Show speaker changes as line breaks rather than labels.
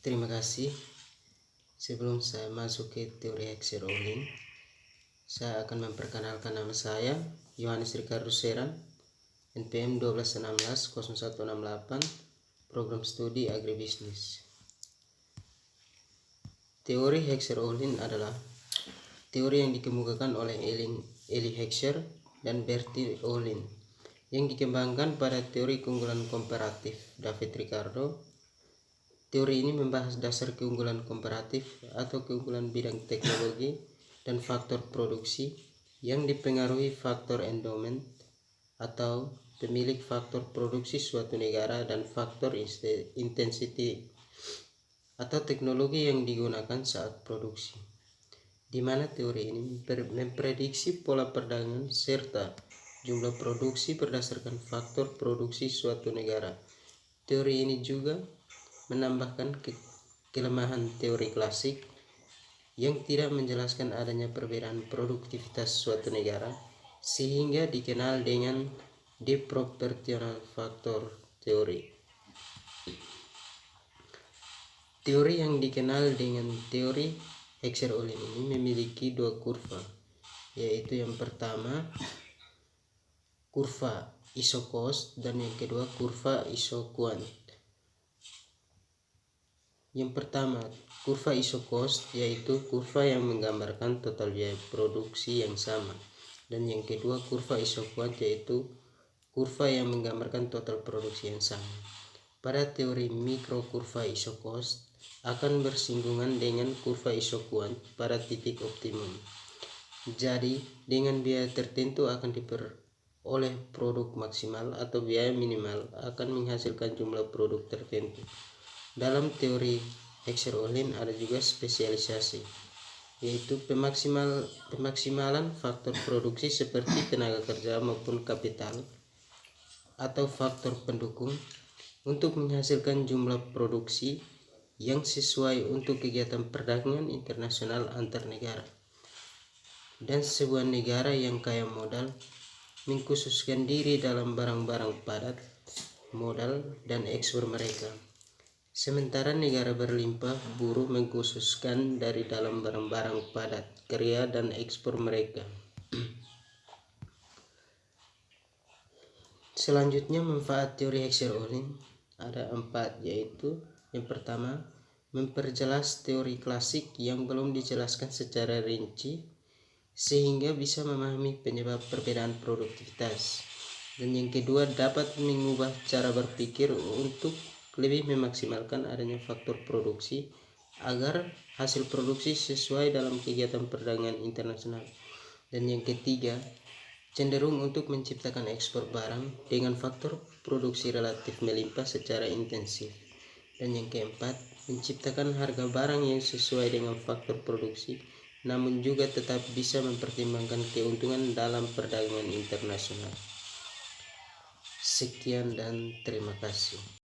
Terima kasih. Sebelum saya masuk ke teori Heckscher-Ohlin, saya akan memperkenalkan nama saya, Yohanes Ricardo Seran, NPM 1216-0168, Program Studi Agribisnis. Teori Heckscher-Ohlin adalah teori yang dikemukakan oleh Eli Heckscher dan Bertil Ohlin, yang dikembangkan pada teori keunggulan komparatif David Ricardo. Teori ini membahas dasar keunggulan komparatif atau keunggulan bidang teknologi dan faktor produksi yang dipengaruhi faktor endowment atau pemilik faktor produksi suatu negara dan faktor intensity atau teknologi yang digunakan saat produksi, di mana teori ini memprediksi pola perdagangan serta jumlah produksi berdasarkan faktor produksi suatu negara. Teori ini juga menambahkan kelemahan teori klasik yang tidak menjelaskan adanya perbedaan produktivitas suatu negara, sehingga dikenal dengan deproportional factor teori. Teori yang dikenal dengan teori Heckscher-Ohlin ini memiliki dua kurva, yaitu yang pertama kurva isocost dan yang kedua kurva isoquant. Yang pertama, kurva isocost, yaitu kurva yang menggambarkan total biaya produksi yang sama, dan yang kedua kurva isoquant, yaitu kurva yang menggambarkan total produksi yang sama. Pada teori mikrokurva isocost akan bersinggungan dengan kurva isoquant pada titik optimum. Jadi, dengan biaya tertentu akan diperoleh produk maksimal atau biaya minimal akan menghasilkan jumlah produk tertentu. Dalam teori Heckscher-Ohlin ada juga spesialisasi, yaitu pemaksimalan faktor produksi seperti tenaga kerja maupun kapital atau faktor pendukung untuk menghasilkan jumlah produksi yang sesuai untuk kegiatan perdagangan internasional antar negara. Dan sebuah negara yang kaya modal mengkhususkan diri dalam barang-barang padat, modal, dan ekspor mereka. Sementara negara berlimpah buruh mengkhususkan dari dalam barang-barang padat, karya, dan ekspor mereka. Selanjutnya, manfaat teori Heckscher-Ohlin ada 4, yaitu yang pertama, memperjelas teori klasik yang belum dijelaskan secara rinci sehingga bisa memahami penyebab perbedaan produktivitas. Dan yang kedua, dapat mengubah cara berpikir untuk lebih memaksimalkan adanya faktor produksi agar hasil produksi sesuai dalam kegiatan perdagangan internasional. Dan yang ketiga, cenderung untuk menciptakan ekspor barang dengan faktor produksi relatif melimpah secara intensif. Dan yang keempat, menciptakan harga barang yang sesuai dengan faktor produksi namun juga tetap bisa mempertimbangkan keuntungan dalam perdagangan internasional. Sekian dan terima kasih.